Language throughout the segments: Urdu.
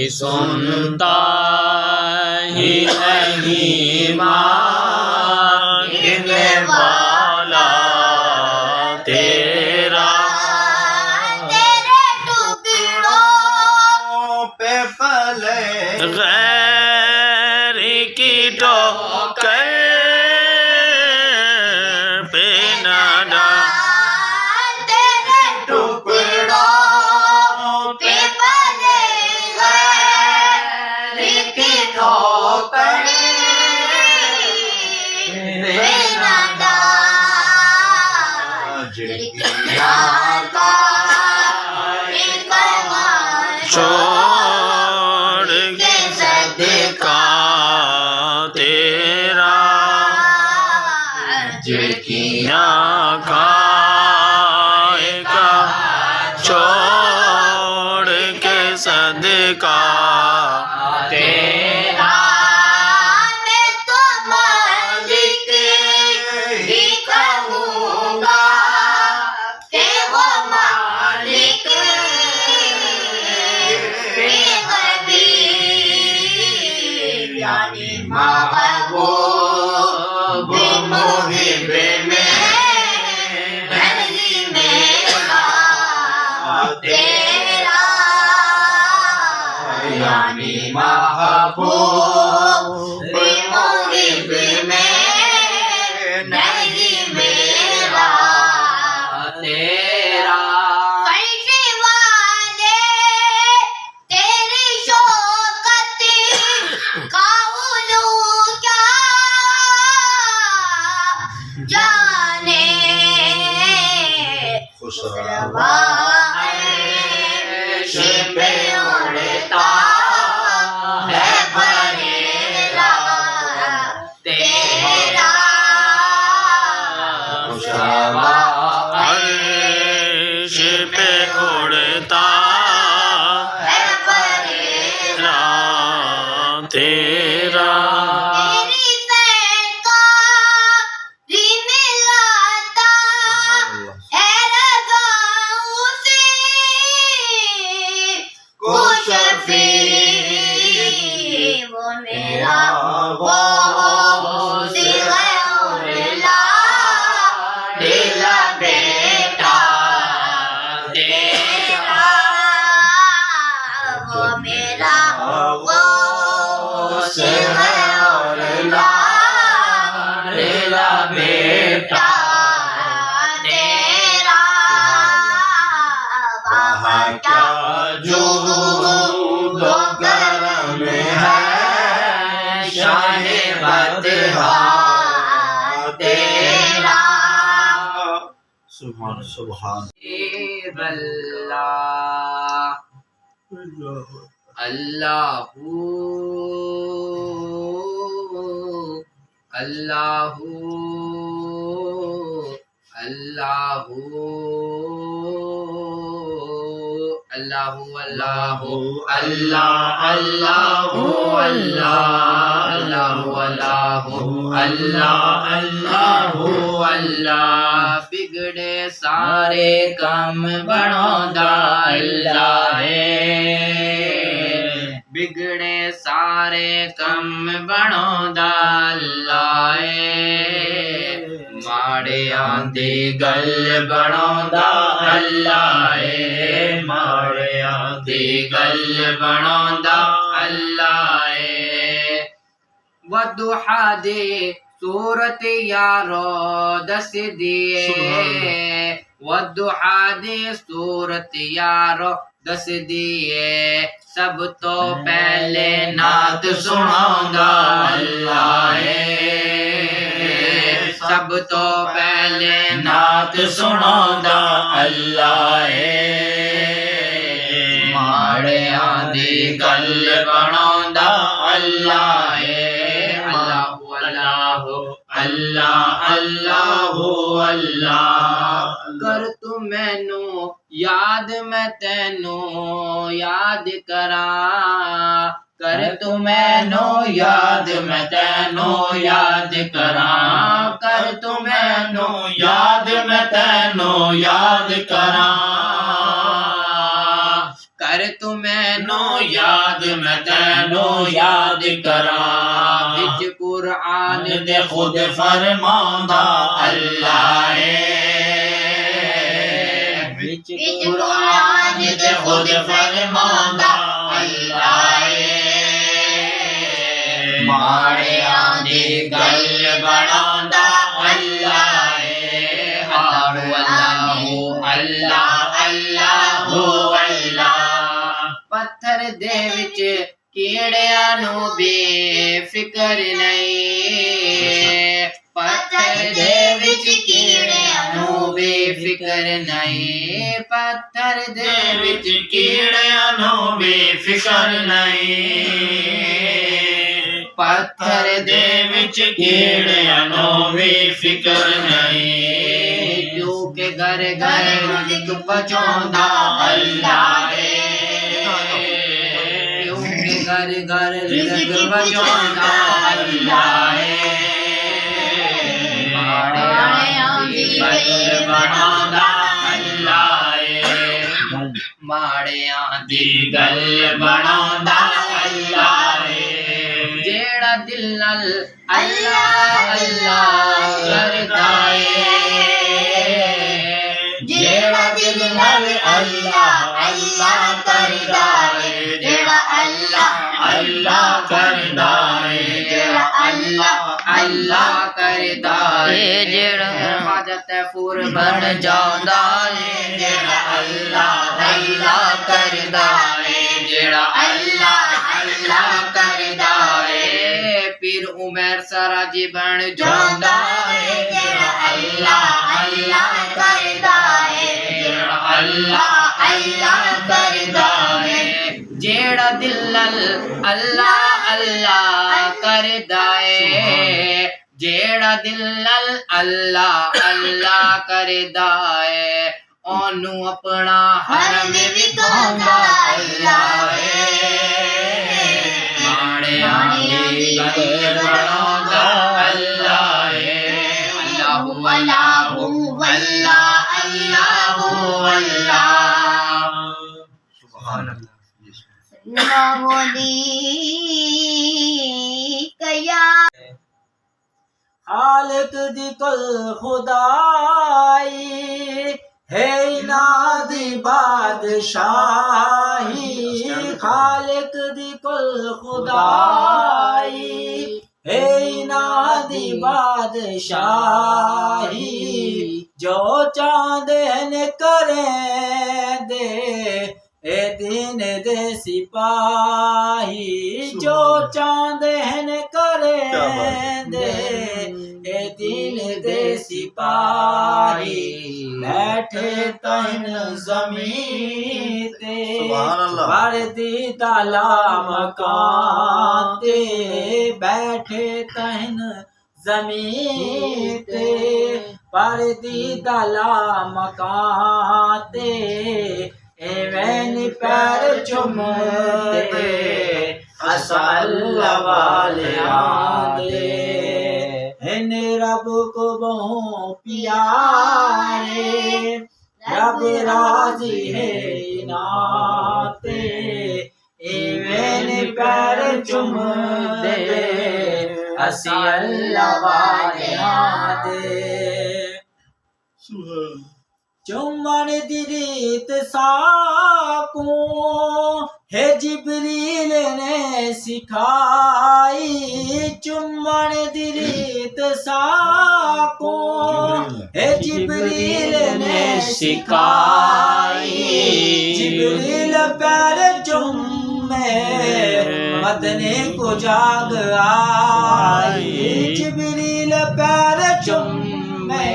سنتا ہی نہیں مانگنے والا تیرا، تیرے ٹکڑوں پہ پلے غیر کی ٹوکر پہ نہ ڈال، تیرے ٹکڑوں پہ پلے غیر کی ٹھوکر پہ نہ ڈال، جھڑکیاں کا ایک چھوڑ کے صدقہ تیرا، جھڑکیاں کھائے گا چھوڑ کے صدقہ تیرا، میں تو مالک ہی کہوں گا کہ وہ مالک بے غبیر، یعنی محبوب محب میں نہیں میرا تیرا، یعنی محبوب محب میں نہیں میرا تیرا، فرش والے تیری شوکت کا علو کیا جانے، خوش عرش پہ اڑتا ہے بریرا تیرا، عرش پہ اڑتا ہے بریرا تیرا، تیری سرکاری ملاتا ہے رضا اسی کو شفیع، وہ میرا غوث ہے اور لاڈلا بیٹا تیرا، وہ میرا غوث ہے اور لاڈلا بیٹا تیرا، وہاں کیا جود و کرم ہے شاہ بطحا تیرا، سبحان سبحان اللہ اللہ اللہ اللہ اللہ اللہ اللہ اللہ اللہ اللہ اللہ، بگڑے سارے کم بڑوں دا اللہ ہے، بگڑے سارے کم بڑوں دا اللہ ہے، ماڑے آندی گل بڑوں دا اللہ ہے، ماڑے آندی گل بڑوں دا اللہ ہے، وضحا دے صورت یارو دس دیے، وضحا دے صورت یارو دس دیے، سب تو پہلے نعت سناؤں گا اللہ ہے، سب تو پہلے نعت سناؤں گا اللہ ہے، ماڑے آندی گل بناؤں گا اللہ ہے، اللہ اللہ اللہ، کر تو مینو یاد میں تینو یاد کراں، کر تو مینو یاد میں تینو یاد کراں، کر تو مینو یاد میں تینو یاد کراں، کر تو مینو یاد میں تینو یاد کراں وچ قرآن دے خود فرماوندا اللہ وچ قرآن دے خود فرماوندا اللہ ماڑیاں دی گل بناوندا اللہ اللہ اللہ اللہ پتھر دے وچ کیڑیاں نو بے فکر نہیں پتھر دے وچ کیڑیاں نو بے فکر نہیں پتھر دے وچ کیڑیاں نو بے فکر نہیں پتھر دے وچ کیڑیاں نو بے فکر نہیں کیونکہ گھر گھر رزق پہنچاوندا اللہ کیونکہ گھر گھر رزق پہنچاوندا اللہ ماڑیاں دی گل بناوندا اللہ ماڑیاں دی گل بناوندا اللہ جیڑا دل نال اللہ اللہ کردا جیڑا دل نال اللہ اللہ کردا جیڑا اللہ اللہ کردا جیڑا اللہ اللہ کردا جیڑا حاجت پور بن جاوندا جیڑا اللہ اللہ کردا جیڑا اللہ اللہ کردا پیر عمر سراجی بن جاوندا جیڑا اللہ اللہ کردا جیڑا اللہ اللہ کردا جیڑا دل اللہ اللہ کردا جیڑا دل اللہ اللہ کردا اونوں اپنا حرم وکھاوندا اللہ ماڑیاں دی گل بناوندا اللہ اللہ اللہ اللہ اللہ سبحان اللہ خالق دی کل خدائی ہے نادی بادشاہی خالق دی کل خدائی ہے نادی بادشاہی جو چاندن کریں دے اے دین دے سپاہی جو چاندن کریں دے اے دین دے سپاہی بیٹھے تہن زمین تے وردی تالا مکان تے بیٹھے تہن زمین تے وردی تالا مکان تے ایوین پیر چمتے اسا اللہ والے آدھے ان رب کو بہوں پیارے رب راضی ہے اناتے ایوین پیر چمتے اسی اللہ والے آدھے چمن دی ریت ساکوں ہے جبریل نے سکھائی چمن دی ریت ساکوں ہے جبریل نے سکھائی جبریل پیر چمے مدنے کو جاگ آئی جبریل پیر چمے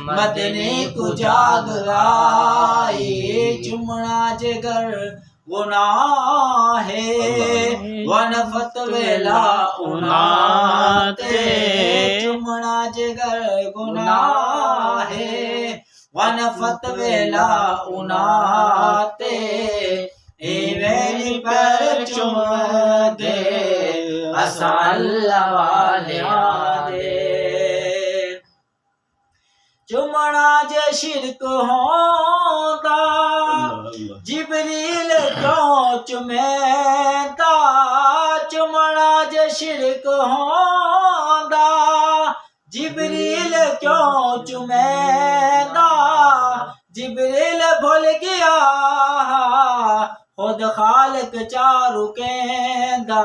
مدنے کو جاگ آئی چمنا جگر گناہ ہے ونفت ویلا اناتے چمنا جگر گناہ ہے ونفت ویلا اناتے ایوین پر چم دے اسا اللہ والے آدے چمنا جے شرک ہوندا جبریل کیوں چمیتا چمنا جے شرک ہوندا جبریل کیوں چمیتا جبریل بھول گیا خود خالق چارو کہندا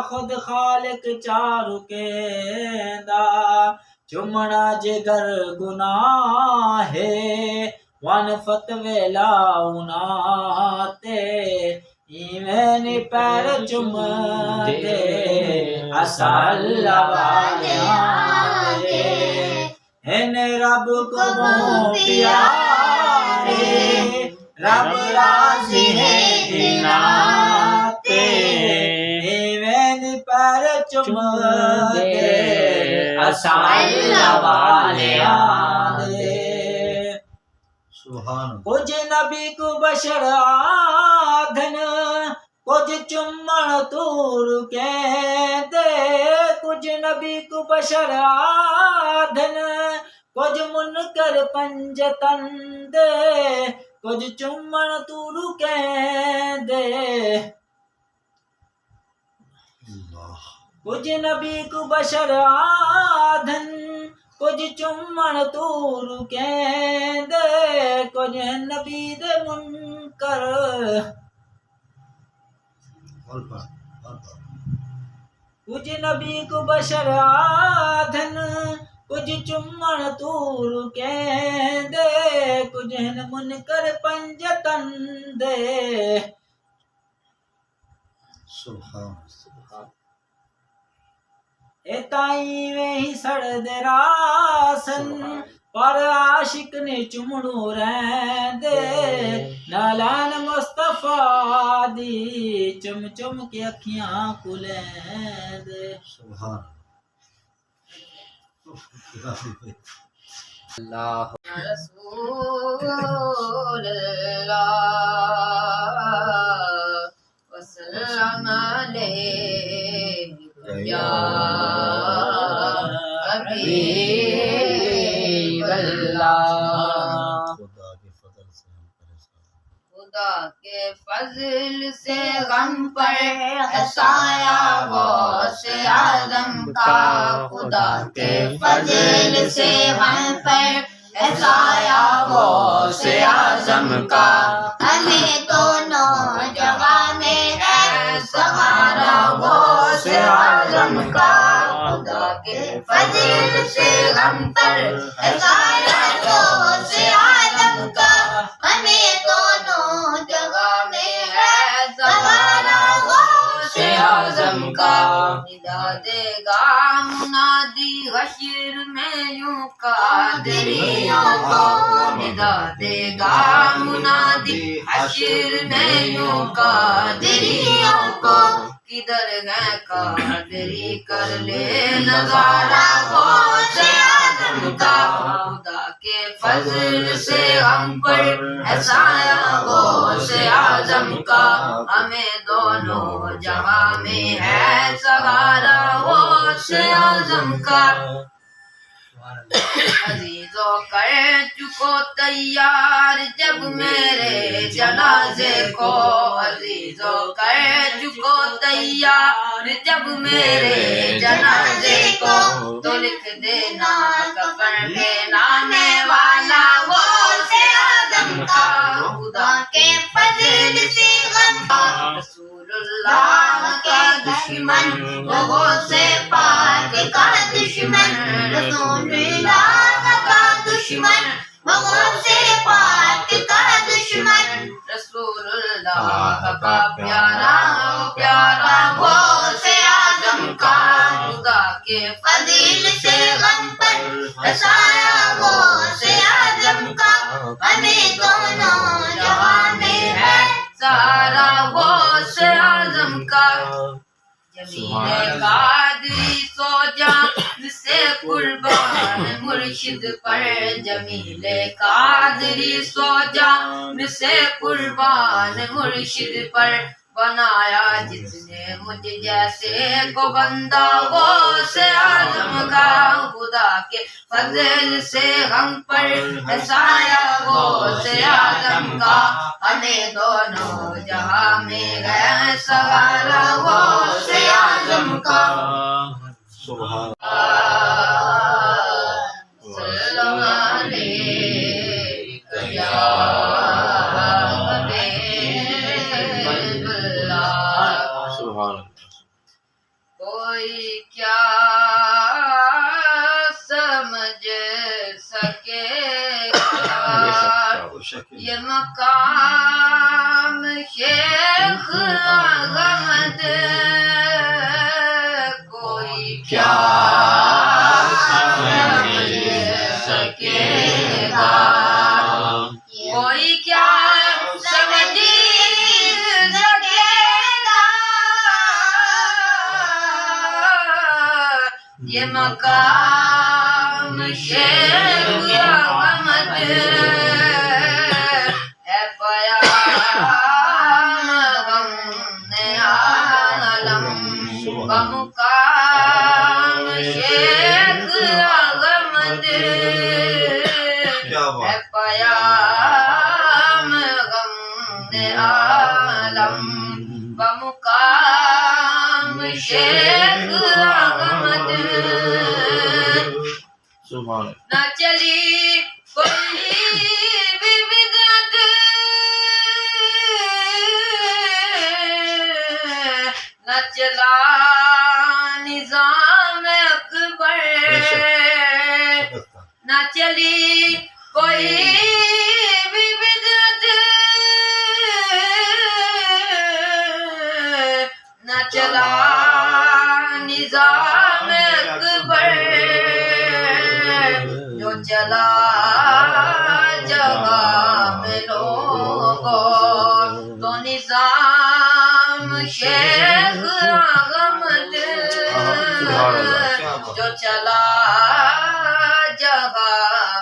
خود خالق چارو کہندا چمنا جگر گناہ ہے ون فتوی لاؤنا تے ایویں پیر چم دے اسا اللہ والیاں دے ہن رب کو بہت پیارے رب راضی ہے تے ایویں پیر چم دے اسا اللہ والیاں دے سبحان کچھ نبی کو بشر آدھن کچھ چمن تور کہندے کچھ نبی کو بشر آدھن کچھ منکر پنجتن دے کچھ چمن تور کہندے اللہ کچھ نبی کو بشر آدھن کچھ چمن تور کہندے کچھ نبی دے منکر کچھ نبی کو بشر آدھن کچھ چمن تور کہندے کچھ منکر پنجتن دے سبحان اتائی میں ہی سڑ دے راسن پر عاشق نے چمڑو رہندے نالان مصطفیٰ دی چم چم کے اکھیاں کھلیندے سبحان اللہ رسول اللہ وسلم علیہ یا حبیب اللہ خدا کے فضل سے ہم پریشان خدا کے فضل سے غم پر سایہ غوث اعظم کا خدا کے فضل سے غم پر سایہ غوث اعظم کا ہمیں دونوں جگہ میں ہے سہارا غوث اعظم کا خدا کے فضل سے غم پر سایہ غوث اعظم کا ہمیں دونوں جگہ میں ہے سہارا غوث اعظم کا ندا دے گا منادی حشر میں یوں قادریوں کو ندا دے گا منادی حشر میں یوں قادریوں کو کدھر ہے قادری کر لے نظارہ غوث اعظم کا خدا کے فضل سے ہم پر سایہ غوث اعظم کا ہمیں دونوں جہاں میں ہے سہارا غوث اعظم کا عزیزوں کر چکو تیار جب میرے جنازے کو عزیزوں کر چکو تیار جب میرے جنازے کو تو لکھ دینا کفن پہ نانے والا غوث اعظم کا خدا کے فضل سے غم کا رسول اللہ کا دشمن وہ غوث پاک کا دشمن رسول اللہ کا دشمن وہ غوث پاک کا دشمن رسول اللہ کا پیارا پیارا غوث اعظم کا خدا کے فضل سے غم پر سایہ غوث اعظم کا ہمیں دونوں جہاں میں ہے سہارا غوث اعظم کا جمیل قادری سو جان سے قربان مرشد پر جمیل قادری سو جان سے قربان مرشد پر بنایا جس نے مجھ جیسے کو بندہ غوث اعظم کا خدا کے فضل سے ہم پر ہے سایہ غوث اعظم کا ہمیں دونوں جہاں میں ہے سہارا غوث اعظم کا سبحان سلام علیکہ یا حبیب اللہ سبحان کوئی کیا سمجھ سکے یہ مقام شیخ احمد کوئی کیا سمجھ سکے گا کوئی کیا سمجھ سکے گا یہ مقام شیخ احمد ہے پیام غم عالم بمقام شیخ احمد ہے پیام غم عالم بمقام شیخ احمد سبحان نہ چلی کوئی بھی بدعت نہ چلا نظام اکبر نہ چلی کوئی بھی بدعت نہ چلا نظام اکبر جو چلا جگہ میں لوگوں تو نظام شیخ احمد جو چلا جگہ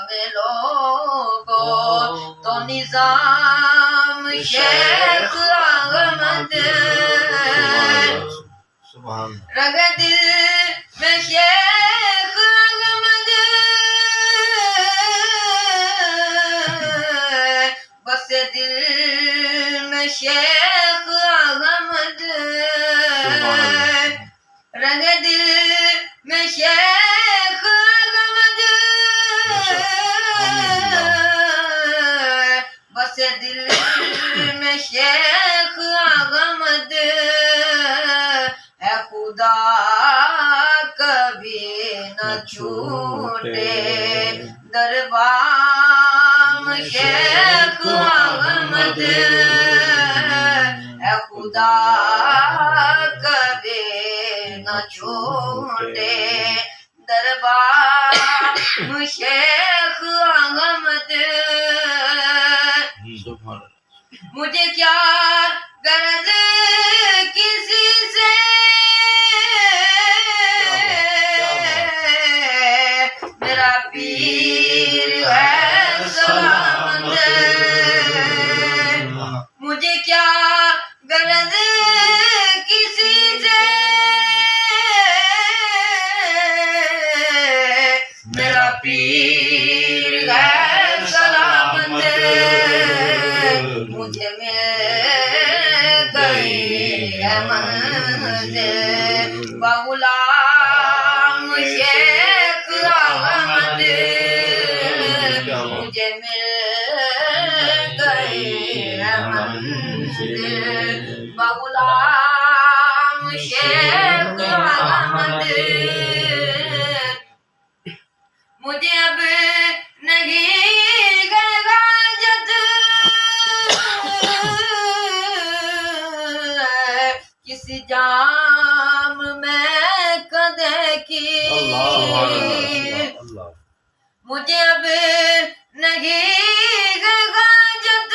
میں لوگوں تو نظام شیخ احمد سبحان رگ دل میں شیخ احمد بس دل میں شیخ احمد رنگ دل میں شیخ احمد بس دل میں شیخ احمد ہے خدا کبھی نہ چھوٹے دربام شیخ احمد ہے خدا کبھی نہ چھوٹے دربام شیخ احمد سبحان مجھے کیا غرض کسی سے میرا پیر ہے سلامت مجھے کیا غرض کسی سے میرا پیر ہے سلامت مجھے مل گئی ہے منزل بغلام شیخ احمد مجھے مل گئی ہے منزل بغلام شیخ احمد مجھے اب نہیں غاجت کسی جام میں قدح کی اللہ مجھے اب نہیں غاجت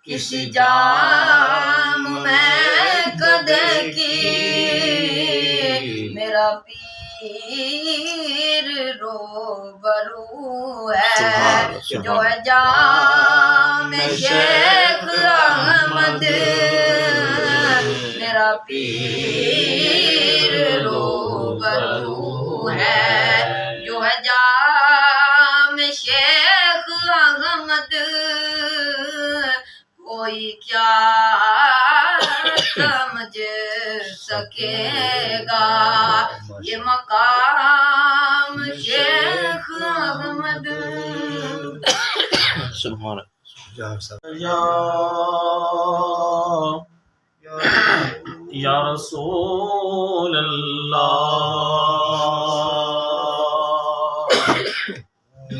کسی جام میں قدح کی میرا پیر روبرو ہے جو ہے جام شیخ احمد میرا پیر روبرو ہے جو ہے جام شیخ احمد کوئی کیا سمجھ سکے گا یہ مقام شیخ احمد سبحان یا رسول اللہ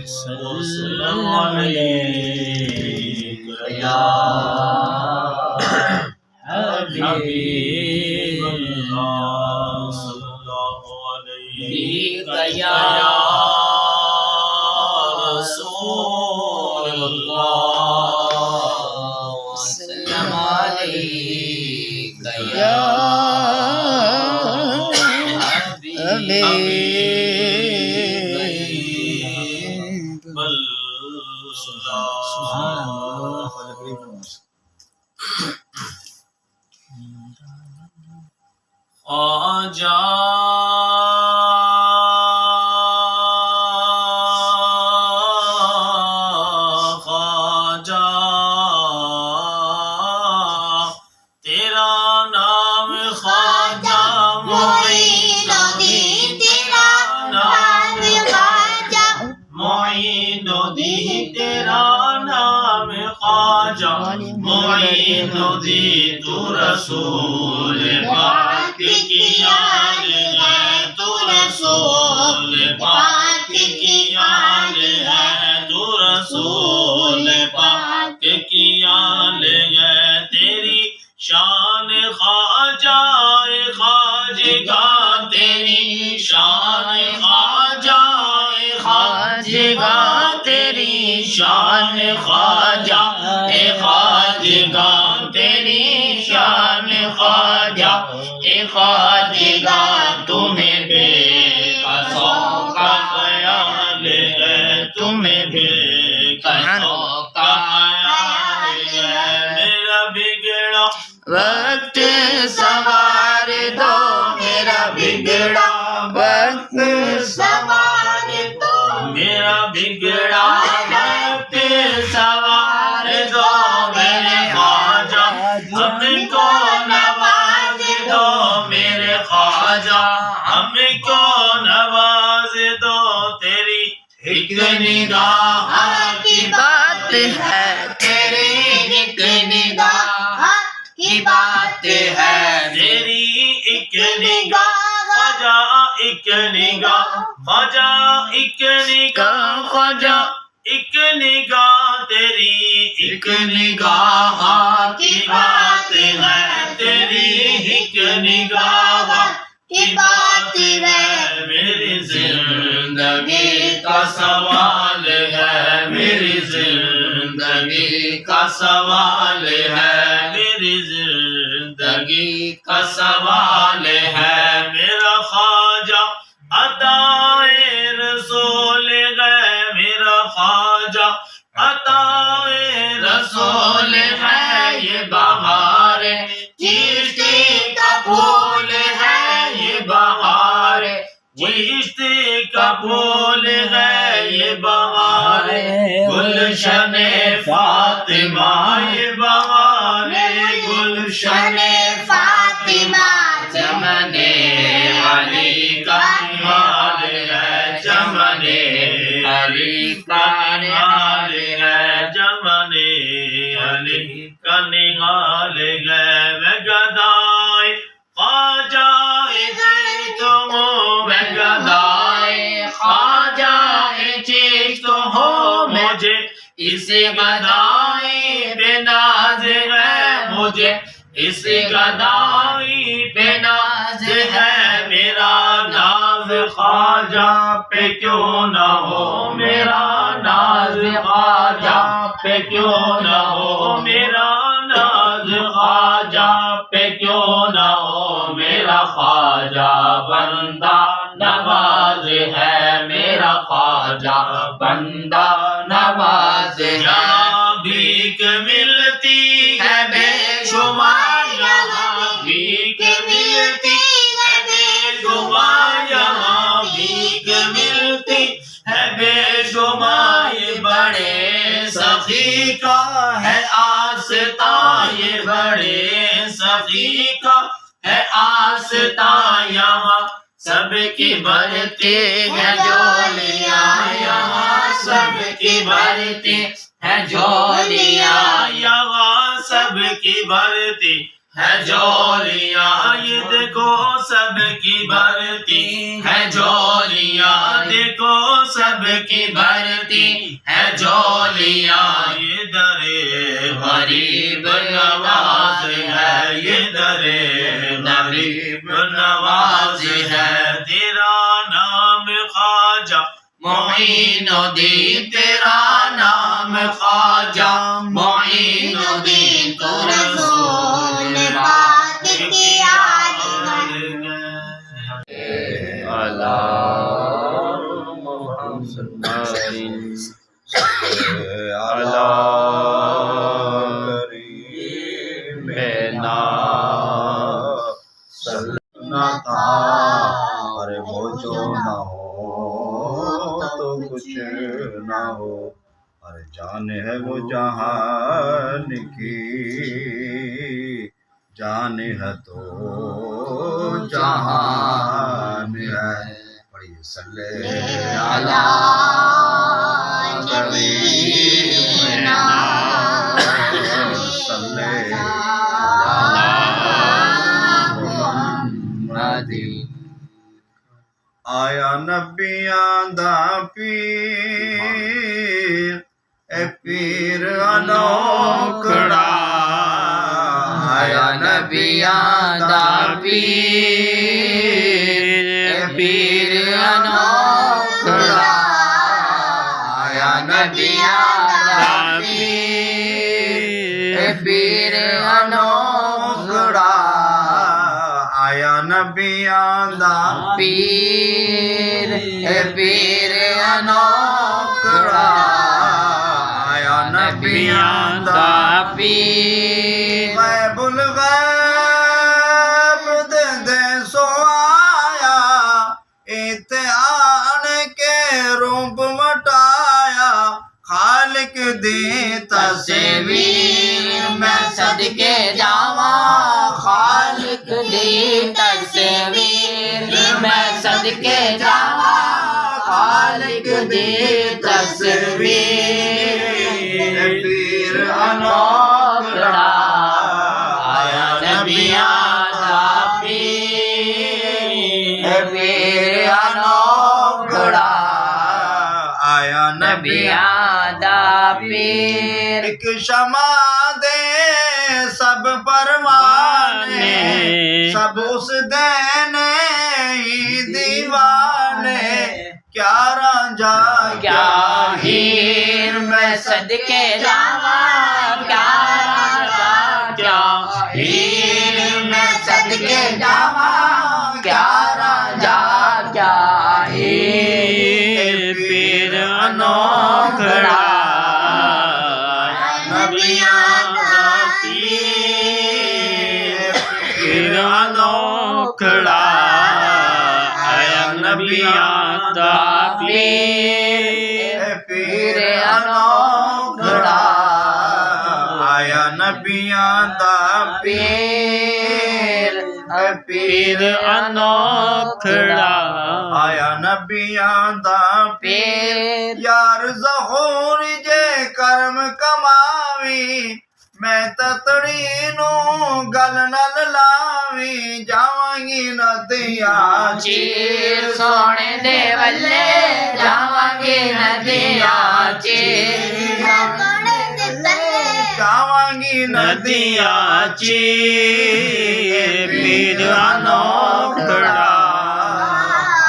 سلام علیک یا حبیب اللہ صلی اللہ علیک یا رسول اللہ سلام علیک یا خواجہ خواجہ تیرا نام خواجہ معین الدین تیرا نام خواجہ معین الدین تیرا نام خواجہ معین الدین تو رسول پاک کی آل ہے تو رسول پاک کی آل ہے تو رسول پاک کی آل ہے تیری شان خواجہ خواجگاں تیری شان خواجہ خواجگاں تیری شان خواجہ خواجگاں تیری شان خواجہ خواجگاں تمہیں بے قصوں کا خیال ہے تمہیں بے قصوں کا خیال ہے میرا بگڑا وقت سوار دو میرا بگڑا وقت سوار دو میرا بگڑا وقت سوار دو میرے خواجہ ہم کو نواز دو میرے خواجہ ہم کو نواز دو تیری ایک نگاہ کی بات ہے تیری ایک نگاہ کی بات ہے تیری ایک نگاہ خواجہ ایک نگاہ خواجہ ایک نگاہ خواجہ ایک نگاہ تیری ایک نگاہ کی بات ہے تیری ایک نگاہ کی بات ہے میری زندگی کا سوال ہے میری زندگی کا سوال ہے میری زندگی کا سوال ہے میرا خواجہ عطائے رسول ہے میرا خواجہ عطائے رسول ہے یہ بہار چشتی کا پھول ہے یہ بہار چشتی کا پھول ہے یہ بہار گلشن فاطمہ یہ بہار گلشن فاطمہ چمن علی کا نہال ہے چمن علی کا نہال ہے چمن علی کا نہال ہے میں گدائے خواجہ چیت ہوں میں گدائے خواجہ چیت ہوں مجھے اس گدائی پہ ناز ہے مجھے اس گدائی پہ ناز ہے میرا ناز خواجہ پہ کیوں نہ ہو میرا ناز خواجہ پہ کیوں نہ ہو میرا ناز خواجہ پہ کیوں نہ ہو میرا خواجہ بندہ نواز ہے میرا خواجہ بندہ نواز ہے بھیک آستاں یہ بڑے سخی کا ہے آستاں یہاں سب کی بھرتی ہے جولیاں یہاں سب کی بھرتی ہے جولیاں یہاں سب کی بھرتی ہے جولیاں یہ دیکھو سب کی بھرتی ہے جولیاں دیکھو سب کی بھرتی ہے جولیاں یہ درے غریب نواز ہے یہ درے غریب نواز ہے تیرا نام خواجہ معین الدین تیرا نام خواجہ معین الدین تو رسول پاک کی یاد ارے وہ جو نہ ہو تو کچھ نہ ہو ارے جان ہے وہ جہان کی جان ہے تو جہان ہے پڑھیے صلی علی نبینا صلی علی محمد آیا نبیاں دا پیر اے پیر انوکھڑا آیا نبیاں دا پیر اے پیر انوکھڑا آیا نبیاں دا پیر اے پیر انوکھڑا آیا نبیاں دا پیر اے پیر انوکھڑا آیا نبیاں دا پیر غیب الغیب دے سو آیا ایتے آن کے روپ مٹایا خالق دی تصویر میں صدقے جاواں خالق دی تصویر میں صدقے جاواں خالق دی تصویر پیر انوکھڑا آیا نبیاں دا پیر پیر انوکھڑا آیا نبیاں دا پیر ایک شمع دے سب پروانے سب اس دین ہی دیوانے کیا رانجھا کیا ہیر میں صدقے جاواں کیا رانجھا کیا ہیر میں صدقے جاواں کیا رانجھا کیا ہیر پیر انوکھڑا نبیاں دا پیر پیر انوکھڑا آیا نبیاں دا پیر پیر انوکھڑا آیا نبیاں دا پیر پیر انوکھڑا آیا نبیاں دا پیر یار ظہور جے کرم کماوی میں تتڑی نو گل نل لاوی جاواں گی ندیاں چیر سونے دے ولے جاواں گی ندیاں چیر جاواں گی ندیاں چیر پیر انوکھڑا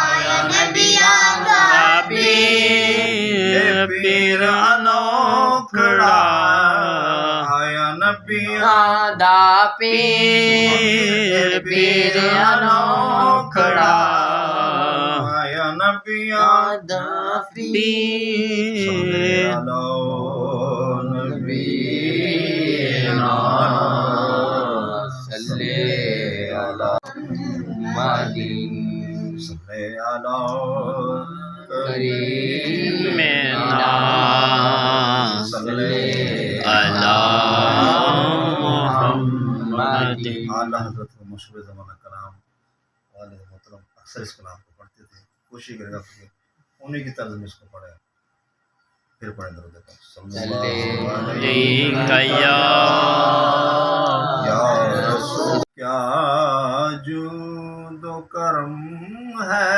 آیا نبیاں دا پیر پیر انوکھڑا آیا نبیاں دا پیر پیر انوکھڑا آیا نبیاں دا پیر صلی علی محمد صلی علی کریم صلی علی اعلیٰ حضرت و مشہور زمانہ کلام والد محترم اکثر اس کلام کو پڑھتے تھے. کوشش کرے گا کہ انہیں کی طرز میں اس کو پڑھے. پھر پڑھیں درود پاک صلی اللہ علیہ یا رسول. کیا جود و کرم ہے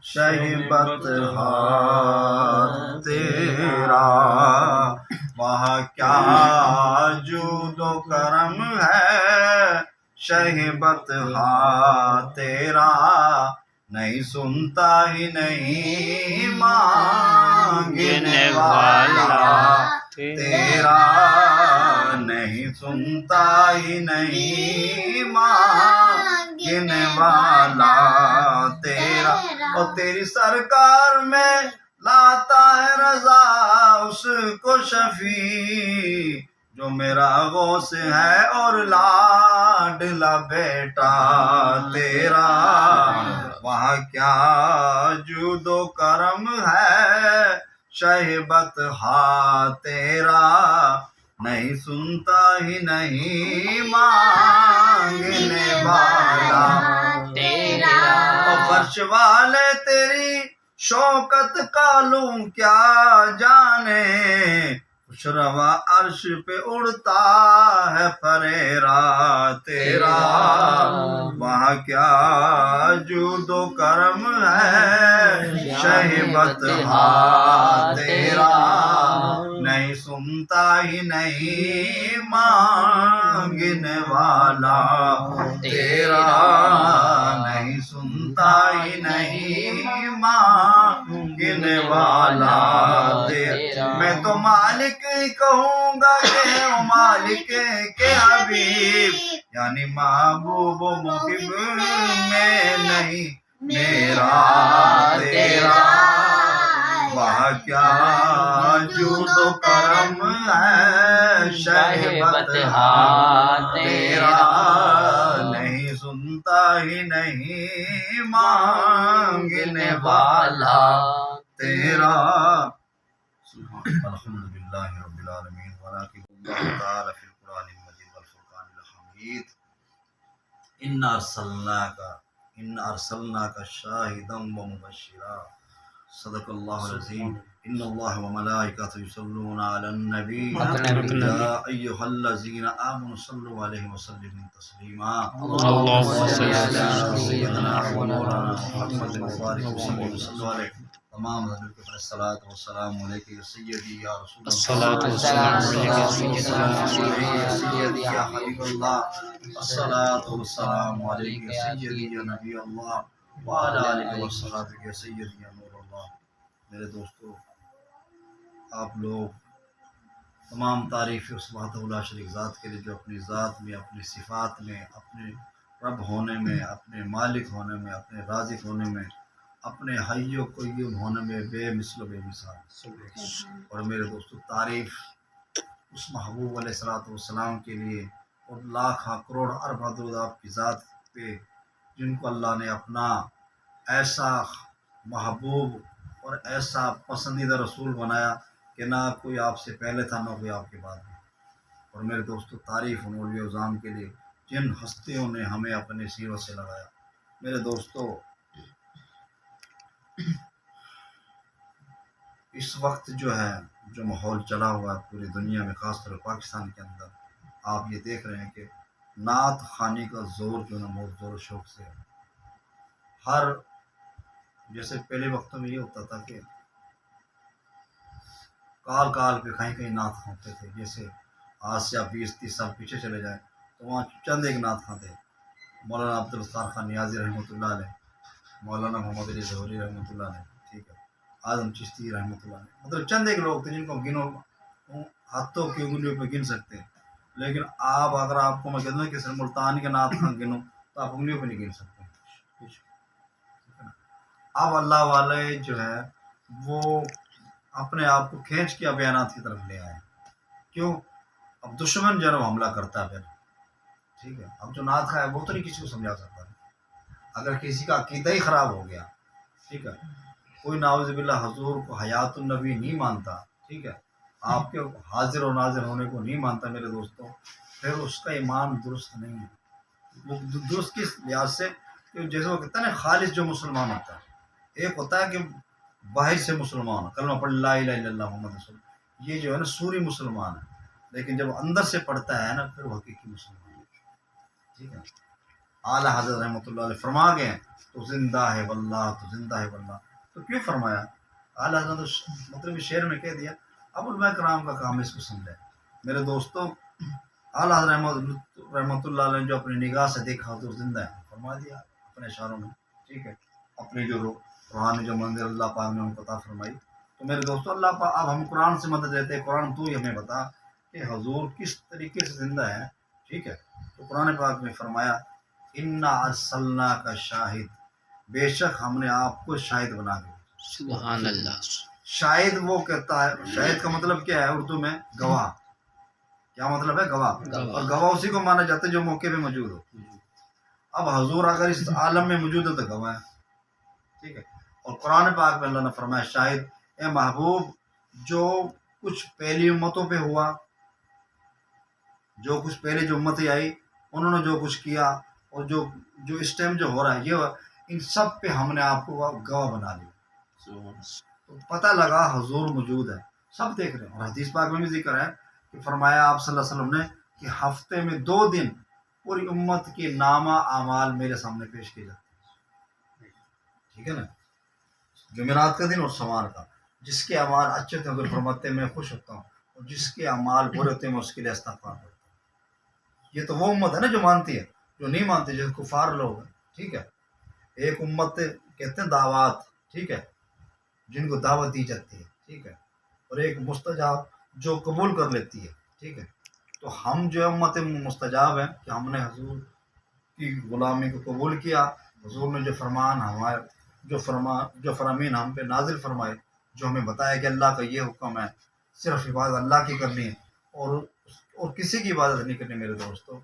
شہبت ہاتھ تیرا، وہاں کیا جود و کرم ہے شہبت ہاتھ تیرا، نہیں سنتا ہی نہیں مانگنے والا تیرا، نہیں سنتا ہی نہیں مانگنے والا تیرا. اور تیری سرکار میں لاتا ہے رضا اس کو شفیع، جو میرا غوث ہے اور لاڈلا بیٹا تیرا. وہاں کیا جود و کرم ہے شہبت ہاں تیرا، نہیں سنتا ہی نہیں مانگنے والا تیرا. اور فرش والے تیری شوکت کا لوں کیا جانے، خوش روا عرش پہ اڑتا ہے پریرا تیرا. وہاں کیا جود و کرم ہے شہبت ہاں تیرا، نہیں سنتا ہی نہیں مانگنے والا تیرا، نہیں سنتا ہی نہیں مانگنے والا تیرا. میں تو مالک ہی کہوں گا کہ او مالک کے حبیب، یعنی محبوب و محب میں نہیں میرا تیرا. وہاں کیا جود و کرم ہے شہبت ہاں تیرا، نہیں سنتا ہی نہیں مانگنے والا تیرا. الحمدللہ رب العالمین وراقب اللہ تعالی فی القرآن المجید والفرقان الحمید. ان ارسلناک شاہدا و مبشرا. صدق اللہ العظیم. ان اللہ و ملائکتہ یصلون علی النبی یا ایھا الذین آمنوا صلوا علیہ وسلموا تسلیما. اللهم صل علی سیدنا و مولانا محمد مبارک وسلم. صلوا علیہ. تمام حضور کے پر الصلاۃ والسلام علیک یا سیدی یا رسول اللہ، الصلاۃ والسلام علیک یا سیدی یا حبیب اللہ، الصلاۃ والسلام علیک یا سیدی یا نبی اللہ وعلی آلہ وصحبہ یا سیدی یا نور اللہ. میرے دوستو، آپ لوگ تمام تعریف اس وحدہ لا شریک ذات کے لیے جو اپنی ذات میں، اپنی صفات میں، اپنے رب ہونے میں، اپنے مالک ہونے میں، اپنے رازق ہونے میں، اپنے حی و قیوم ہونے میں بے مثل و بے مثال. اور میرے دوستو، تعریف اس محبوب علیہ الصلوۃ والسلام کے لیے، اور لاکھ کروڑ ارب درود آپ کی ذات پہ، جن کو اللہ نے اپنا ایسا محبوب اور ایسا پسندیدہ رسول بنایا کہ نہ کوئی آپ سے پہلے تھا نہ کوئی آپ کے بعد میں. اور میرے دوستو، تعریف ان اولیاء اعظام کے لیے جن ہستیوں نے ہمیں اپنے سیرت سے لگایا. میرے دوستو، اس وقت جو ہے جو ماحول چلا ہوا ہے پوری دنیا میں، خاص طور پاکستان کے اندر، آپ یہ دیکھ رہے ہیں کہ نعت خوانی کا زور جو ہے بہت زور و شوق سے ہے. ہر جیسے پہلے وقتوں میں یہ ہوتا تھا کہ کال کال پہ کہیں کہیں نعت خوانتے تھے. جیسے آج سے آپ 20-30 سال پیچھے چلے جائیں تو وہاں چند ایک نعت خواں تھے. مولانا عبدالستار خان نیازی رحمۃ اللہ علیہ، مولانا محمد علی ظہوری رحمۃ اللہ علیہ، ٹھیک ہے، اعظم چشتی رحمۃ اللہ علیہ. مطلب چند ایک لوگ تھے جن کو گنو ہاتھوں کی انگلیوں پہ گن سکتے ہیں. لیکن آپ اگر آپ کو میں کہہ دوں کہ سر ملتان کے نعت خواں گنو تو آپ انگلیوں پہ نہیں گن سکتے. اب اللہ والے جو ہے وہ اپنے آپ کو کھینچ کے بیانات کی طرف لے آئے. کیوں؟ اب دشمن جو ہے وہ حملہ کرتا ہے پھر، ٹھیک ہے. اب جو نعت خواں ہے وہ تو نہیں کسی کو سمجھا سکتا. اگر کسی کا عقیدہ ہی خراب ہو گیا، ٹھیک ہے، کوئی ناؤذ باللہ حضور کو حیات النبی نہیں مانتا، ٹھیک ہے، آپ کے حاضر و ناظر ہونے کو نہیں مانتا میرے دوستوں، پھر اس کا ایمان درست نہیں ہے۔ وہ درست کس لحاظ سے کہ جیسے وہ کہتا ہے نا خالص جو مسلمان ہوتا ہے، ایک ہوتا ہے کہ باہر سے مسلمان کلمہ پڑھ لا الہ الا اللہ محمد رسول اللہ، یہ جو ہے نا سوری مسلمان ہے، لیکن جب اندر سے پڑھتا ہے نا پھر وہ حقیقی مسلمان ہے۔ ٹھیک ہے، اعلیٰ حضرت رحمۃ اللہ علیہ فرما گئے ہیں تو زندہ ہے واللہ، تو زندہ ہے واللہ، تو کیوں فرمایا؟ اعلیٰ حضرت مطلب شعر میں کہہ دیا، اب علماء کرام کا کام اس کو سمجھے۔ میرے دوستوں، اعلیٰ حضرت رحمۃ اللہ علیہ نے جو اپنی نگاہ سے دیکھا تو زندہ ہے، فرما دیا اپنے اشاروں میں۔ ٹھیک ہے، اپنی جو روحانی جو منزل اللہ پاک نے ان کو عطا فرمائی۔ تو میرے دوستوں، اللہ پاک اب ہم قرآن سے مدد لیتے ہیں، قرآن تو ہی ہمیں بتا کہ حضور کس طریقے سے زندہ ہے۔ ٹھیک ہے، تو قرآن پاک میں فرمایا انا ارسلناک شاہد، بے شک ہم نے آپ کو شاہد بنا دیا۔ سبحان اللہ۔ شاہد وہ کہتا ہے، شاہد کا مطلب کیا ہے اردو میں؟ گواہ۔ کیا مطلب ہے؟ گواہ۔ اور گواہ اسی کو مانا جاتا ہے جو موقع پہ موجود ہو۔ اب حضور اگر اس عالم میں موجود ہے تو گواہ ہے۔ ٹھیک ہے، اور قرآن پاک میں اللہ نے فرمایا شاہد، اے محبوب جو کچھ پہلی امتوں پہ ہوا، جو کچھ پہلے جو امتیں آئی انہوں نے جو کچھ کیا، اور جو اس ٹائم جو ہو رہا ہے یہ، ان سب پہ ہم نے آپ کو گواہ بنا لیا۔ تو پتہ لگا حضور موجود ہے، سب دیکھ رہے ہیں۔ اور حدیث پاک میں بھی ذکر ہے کہ فرمایا آپ صلی اللہ علیہ وسلم نے کہ ہفتے میں 2 دن پوری امت کے نامہ اعمال میرے سامنے پیش کیے جاتے ہیں۔ ٹھیک ہے نا، جمعرات کا دن اور سوار کا، جس کے اعمال اچھے تھے حضور فرماتے ہیں میں خوش ہوتا ہوں، اور جس کے اعمال برے ہوتے ہیں میں اس کے لیے استغفار کرتا ہوں۔ یہ تو وہ امت ہے نا جو مانتی ہے، جو نہیں مانتی جیسے کفار لوگ ہیں۔ ٹھیک ہے، ایک امت کہتے ہیں دعوات، ٹھیک ہے، جن کو دعوت دی جاتی ہے، ٹھیک ہے، اور ایک مستجاب جو قبول کر لیتی ہے۔ ٹھیک ہے، تو ہم جو امت مستجاب ہیں کہ ہم نے حضور کی غلامی کو قبول کیا، حضور نے جو فرمان ہمارے جو فرامین ہم پہ نازل فرمائے، جو ہمیں بتایا کہ اللہ کا یہ حکم ہے صرف عبادت اللہ کی کرنی ہے اور کسی کی عبادت نہیں کرنی۔ میرے دوستوں،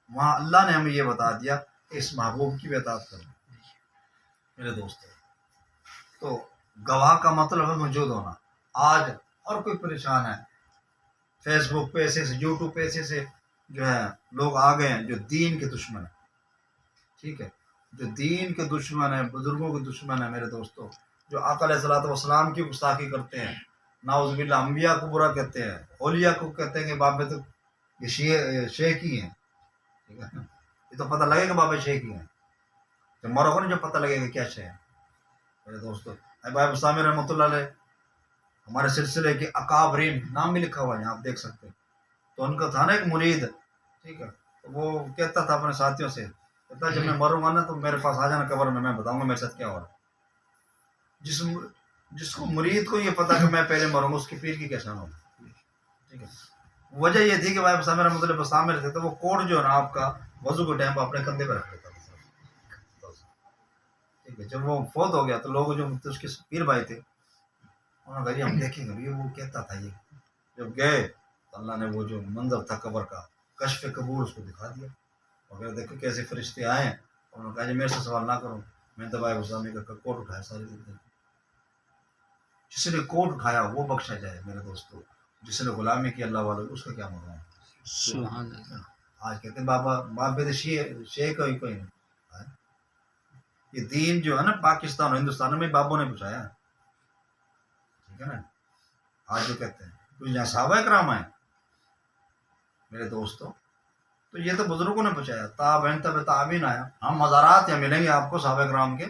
وہاں اللہ نے ہمیں یہ بتا دیا کہ اس محبوب کی بھی اطاعت کرنی۔ میرے دوستوں، تو گواہ کا مطلب ہے موجود ہونا۔ آج اور کوئی پریشان ہے، فیس بک پہ ایسے سے، یوٹیوب پہ ایسے سے جو ہے لوگ آ گئے ہیں جو دین کے دشمن ہیں۔ ٹھیک ہے، جو دین کے دشمن ہیں، بزرگوں کے دشمن ہیں۔ میرے دوستوں، جو آقا علیہ الصلوۃ والسلام کی گستاخی کرتے ہیں، نعوذ باللہ انبیاء کو برا کہتے ہیں، اولیاء کو کہتے ہیں کہ بابے تو یہ شیخ ہی ہیں۔ ٹھیک ہے، یہ تو پتہ لگے گا بابے شیخ ہی ہیں، جب مرو گا نا جب پتہ لگے گا کیا شے ہے۔ میرے دوستوں، بابا اسلامی رحمۃ اللہ علیہ ہمارے سلسلے کے اکابرین نام بھی لکھا ہوا ہے، آپ دیکھ سکتے ہیں۔ تو ان کا تھا نا ایک مرید، ٹھیک ہے، تو وہ کہتا تھا اپنے ساتھیوں سے، کہتا جب میں مروں گا نا تو میرے پاس آ جانا قبر میں بتاؤں گا میرے ساتھ کیا ہو رہا ہے۔ جس کو مرید کو یہ پتا کہ میں پہلے مروں گا، اس کی پیر کی کیا شان ہوگی۔ ٹھیک ہے، وجہ یہ تھی کہ بھائی اسلامی رحمۃ اللہ بس عامر تھے، تو وہ کوٹ جو ہے نا آپ کا وضو کے ٹائم اپنے کندھے پہ رکھ لیتا تھا۔ ٹھیک ہے، جب وہ فوت ہو گیا تو لوگ جو اس کے پیر بھائی تھے انہوں نے کہا ہم دیکھیں گے وہ کہتا تھا یہ۔ جب گئے تو اللہ نے وہ جو منظر تھا قبر کا، کشف قبور، اس کو دکھا دیا، اور دیکھو کیسے فرشتے آئے ہیں۔ انہوں نے کہا جی میرے سے سوال نہ کرو، میں دبائے اسلامی کا کوٹ اٹھایا ساری زندگی۔ جس نے کوٹ اٹھایا وہ بخشا جائے۔ میرے دوستوں، جس نے غلامی کی اللہ والے اس کا کیا مقام ہے؟ سبحان اللہ۔ آج کہتے ہیں بابے تو شیخ کوئی نہیں۔ یہ دین جو ہے نا پاکستان اور ہندوستان میں بابوں نے پوچھایا ہے، ٹھیک ہے نا۔ آج جو کہتے ہیں تو یہاں صحابہ کرام آئے میرے دوستوں، تو یہ تو بزرگوں نے پوچھایا، تابعین تبع تابعین آیا۔ ہم مزارات یہاں ملیں گے آپ کو صحابہ کرام کے،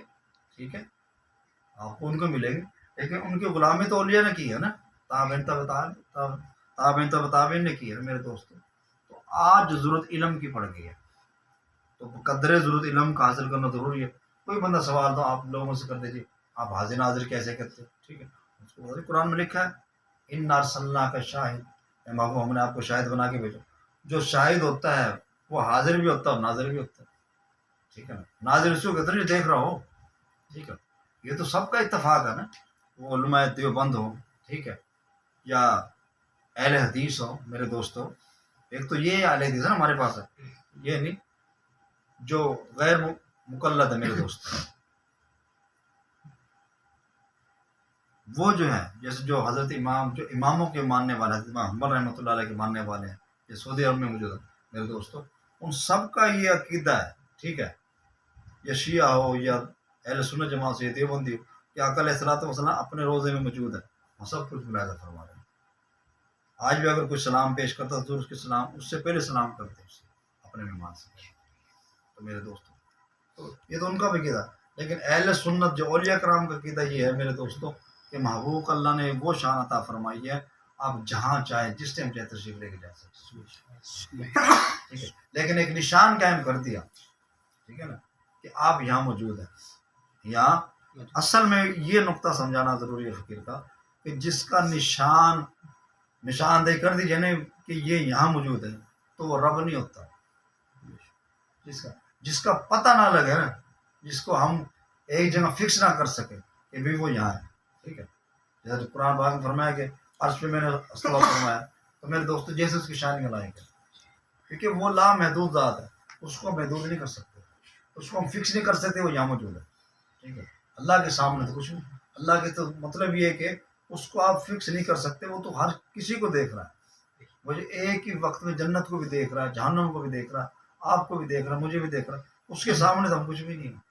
ٹھیک ہے، آپ کو ان کو ملیں گے، لیکن ان کی غلامی تو اولیاء نے کی ہے نا، تابعین تبع تابعین نے کی ہے میرے دوستوں۔ تو آج ضرورت علم کی پڑ گئی ہے، تو قدر ضرورت علم کا حاصل کرنا ضروری ہے۔ کوئی بندہ سوال تو آپ لوگوں سے کر دیجیے، آپ حاضر ناظر کیسے کرتے ہیں؟ ٹھیک ہے، اس کو قرآن میں لکھا ہے ان ارسلناک شاہد، اے محبوب ہم نے آپ کو شاہد بنا کے بھیجا۔ جو شاہد ہوتا ہے وہ حاضر بھی ہوتا ہے اور ناظر بھی ہوتا ہے، ٹھیک ہے نا۔ ناظر اس کو کہتے ہیں جو دیکھ رہا ہو، ٹھیک ہے، یہ تو سب کا اتفاق ہے نا، وہ علماء دیوبند ہو، ٹھیک ہے، یا اہل حدیث ہو۔ میرے دوستوں، ایک تو یہ اہل حدیث ہے نا ہمارے پاس ہے، یہ نہیں جو غیر مقلد ہے۔ میرے دوست، وہ جو ہے جیسے جو حضرت امام جو اماموں کے ماننے والے حضرت امام حنبل رحمۃ اللہ علیہ کے ماننے والے ہیں جو سعودی عرب میں موجود ہیں میرے دوستوں، ان سب کا یہ عقیدہ ہے، ٹھیک ہے، یا شیعہ ہو یا اہل سنت جماعت سے دیوبندی ہو، کہ آقا علیہ الصلوۃ والسلام اپنے روزے میں موجود ہے، وہ سب کچھ ملاحظہ فرما رہے ہیں۔ آج بھی اگر کوئی سلام پیش کرتا ہے تو اس کے سلام اس سے پہلے سلام کرتے ہیں، اس سے اپنے مہمان سے۔ تو میرے دوستوں، تو یہ تو ان کا بھی عقیدہ، لیکن اہل سنت جو اولیاء کرام کا عقیدہ یہ ہے میرے دوستوں کہ محبوب کو اللہ نے وہ شان عطا فرمائی ہے، آپ جہاں چاہے جس ٹائم چاہے تشریف لے کے جا سکتے، ٹھیک ہے، لیکن ایک نشان قائم کر دیا، ٹھیک ہے نا، کہ آپ یہاں موجود ہیں۔ یہاں اصل میں یہ نقطہ سمجھانا ضروری ہے فقیر کا، کہ جس کا نشاندہی کر دی جائے کہ یہ یہاں موجود ہے تو وہ رب نہیں ہوتا۔ جس کا پتہ نہ لگے نا، جس کو ہم ایک جگہ فکس نہ کر سکے کہ بھی وہ یہاں ہے، ٹھیک ہے، جیسے قرآن پاک میں فرمایا کہ عرش پہ میں نے استوا فرمایا، تو میرے دوستو جیسے اس کی شان لائق ہے، کیونکہ وہ لامحدود ذات ہے، اس کو محدود نہیں کر سکتے، اس کو ہم فکس نہیں کر سکتے، وہ یہاں موجود ہے، ٹھیک ہے۔ اللہ کے سامنے تو کچھ نہیں، اللہ کے تو مطلب یہ ہے کہ اس کو آپ فکس نہیں کر سکتے، وہ تو ہر کسی کو دیکھ رہا ہے، وہ جو ایک ہی وقت میں جنت کو بھی دیکھ رہا ہے، جہنم کو بھی دیکھ رہا ہے، آپ کو بھی دیکھ رہا ہے، مجھے بھی دیکھ رہا ہے، اس کے سامنے تو ہم کچھ بھی نہیں ہیں۔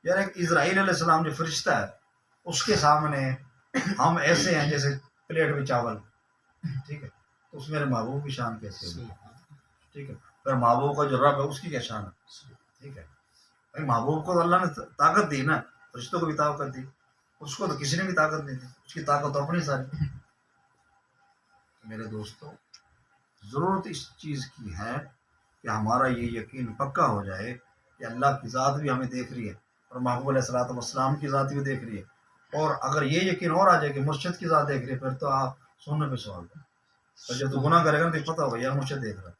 یار ایک اسرائیل علیہ السلام جو فرشتہ ہے، اس کے سامنے ہم ایسے ہیں جیسے پلیٹ میں چاول، ٹھیک ہے، تو اس میرے محبوب کی شان کیسے ہے، ٹھیک ہے، پھر محبوب کا جو رب ہے اس کی کیا شان ہے، ٹھیک ہے، بھائی محبوب کو تو اللہ نے طاقت دی نا، فرشتوں کو بھی طاقت دی، اس کو تو کسی نے بھی طاقت نہیں دی، اس کی طاقت تو اپنی ساری۔ میرے دوستو، ضرورت اس چیز کی ہے کہ ہمارا یہ یقین پکا ہو جائے کہ اللہ کی ذات بھی ہمیں دیکھ رہی ہے اور محبوب علیہ الصلوۃ والسلام کی ذات بھی دیکھ رہی ہے، اور اگر یہ یقین اور آ جائے کہ مرشد کی ذات دیکھ رہی ہے، پھر تو آپ سونے پہ سوال کریں، اور جب تو گناہ کرے گا تو پتہ ہوگا یار مرشد دیکھ رہا ہے،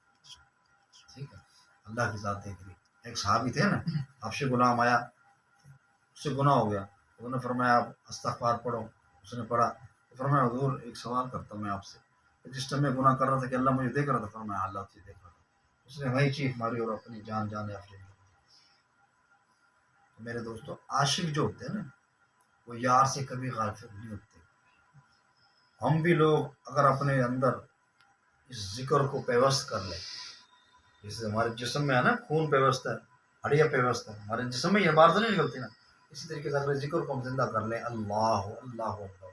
ٹھیک ہے، اللہ کی ذات دیکھ رہی ہے۔ ایک صحابی تھے نا، حبشی غلام آیا، اس سے گناہ ہو گیا، انہوں نے فرمایا آپ استغفار پڑھو، اس نے پڑھا، تو فرمایا حضور ایک سوال کرتا ہوں میں آپ سے، جس ٹائم میں گناہ کر رہا تھا کہ اللہ مجھے دیکھ رہا تھا، فرمایا اللہ تجھے دیکھ رہا تھا، اس نے وہی چیخ ماری اور اپنی جان افریقہ۔ میرے دوستو، عاشق جو ہوتے ہیں نا، وہ یار سے کبھی غافل نہیں ہوتے۔ ہم بھی لوگ اگر اپنے اندر اس ذکر کو پیوست کر لیں، جیسے ہمارے جسم میں ہے نا خون پیوست ہے، ہڈیاں پیوست ہے، ہمارے جسم میں یہ باہر سے نہیں نکلتی نا، اسی طریقے سے اگر ذکر کو ہم زندہ کر لیں، اللہ اللہ اللہ،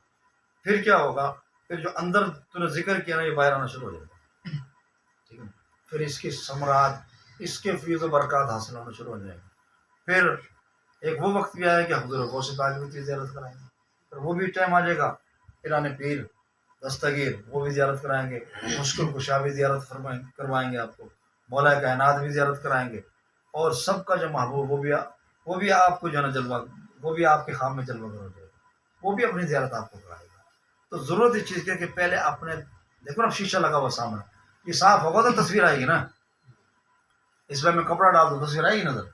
پھر کیا ہوگا، پھر جو اندر تو نے ذکر کیا نا یہ باہر آنا شروع ہو جائے گا، ٹھیک ہے، پھر اس کی ثمرات، اس کے فیض و برکات حاصل ہونا شروع ہو جائے گا۔ پھر ایک وہ وقت بھی آئے کہ حضور غوث پاک بھی زیارت کرائیں گے، پھر وہ بھی ٹائم آ جائے گا، پیران پیر دستگیر وہ بھی زیارت کرائیں گے، مشکل کشا بھی زیارت کروائیں گے آپ کو، مولا کائنات بھی زیارت کرائیں گے، اور سب کا جو محبوب وہ بھی آپ کو جو ہے نا جلوہ، وہ بھی آپ کے خواب میں جلوہ گر ہو جائے گا، وہ بھی اپنی زیارت آپ کو کرائے گا۔ تو ضرورت اس چیز کی ہے کہ پہلے اپنے دیکھو نا، شیشہ لگا ہوا سامنے، یہ صاف ہوگا تو تصویر آئے گی نا، اس میں کپڑا ڈال دو تصویر آئے گی نظر،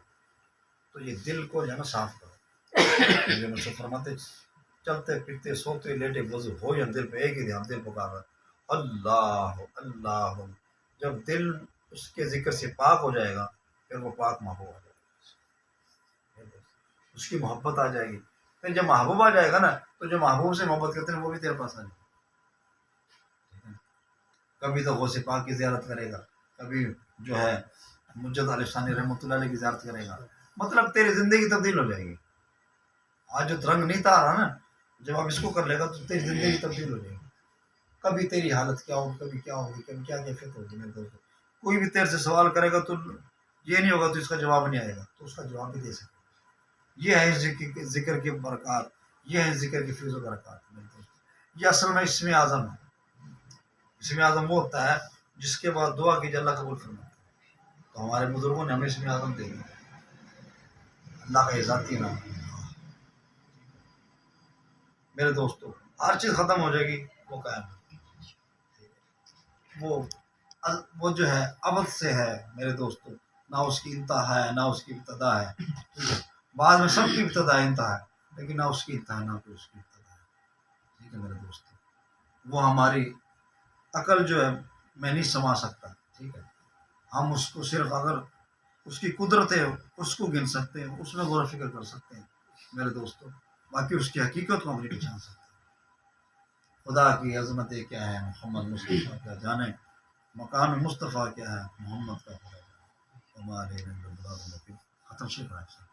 تو یہ دل کو جو ہے نا صاف کرو، فرماتے چلتے پھرتے سوتے لیٹے وضو ہو یا دل پہ ایک ہی دھیان، دل پکار رہا اللہ اللہ، جب دل اس کے ذکر سے پاک ہو جائے گا پھر وہ پاک محبوب آ جائے گا، اس کی محبت آ جائے گی، پھر جب محبوب آ جائے گا نا تو جو محبوب سے محبت کرتے ہیں وہ بھی تیرے پاس آ جائے گا۔ کبھی تو غوث پاک کی زیارت کرے گا، کبھی جو ہے مجد علی ثانی رحمۃ اللہ علیہ کی زیارت کرے گا، مطلب تیری زندگی تبدیل ہو جائے گی۔ آج جو رنگ نہیں تھا رہا نا، جب آپ اس کو کر لے گا تو تیری زندگی تبدیل ہو جائے گی، کبھی تیری حالت کیا ہوگی، کبھی کیا ہوگی، کبھی کیا کیفیت ہوگی۔ میرے دوست، کوئی بھی تیرے سے سوال کرے گا تو یہ نہیں ہوگا تو اس کا جواب نہیں آئے گا، تو اس کا جواب بھی دے سکتے۔ یہ ہے ذکر کی برکات، یہ ہے ذکر کی فیض و برکات۔ میرے دوست، یہ اصل میں اسم اعظم ہے۔ اسم اعظم وہ ہوتا ہے جس کے بعد دعا کی اللہ قبول فرماتا ہے، تو ہمارے بزرگوں نے ہمیں اسم اعظم دے دیا، اللہ کا یہ ذاتی نام۔ میرے دوستو، ہر چیز ختم ہو جائے گی، وہ قائم ہے، وہ جو ہے ابد سے ہے میرے دوستو، نہ اس کی انتہا ہے نہ اس کی ابتدا ہے، بعد میں سب کی ابتدا انتہا ہے، لیکن نہ اس کی انتہا نہ کوئی اس کی ابتدا ہے، ٹھیک ہے میرے دوستو۔ وہ ہماری عقل جو ہے میں نہیں سما سکتا، ٹھیک ہے، ہم اس کو صرف اگر اس کی قدرت ہے اس کو گن سکتے ہیں، اس میں غور و فکر کر سکتے ہیں میرے دوستو، باقی اس کی حقیقت کو ہم نہیں پہچان سکتے۔ خدا کی عظمتیں کیا ہے، محمد مصطفیٰ کیا جانے، مقام مصطفیٰ کیا ہے، محمد کا خدا جانے۔ ہمارے ختم شکر ہے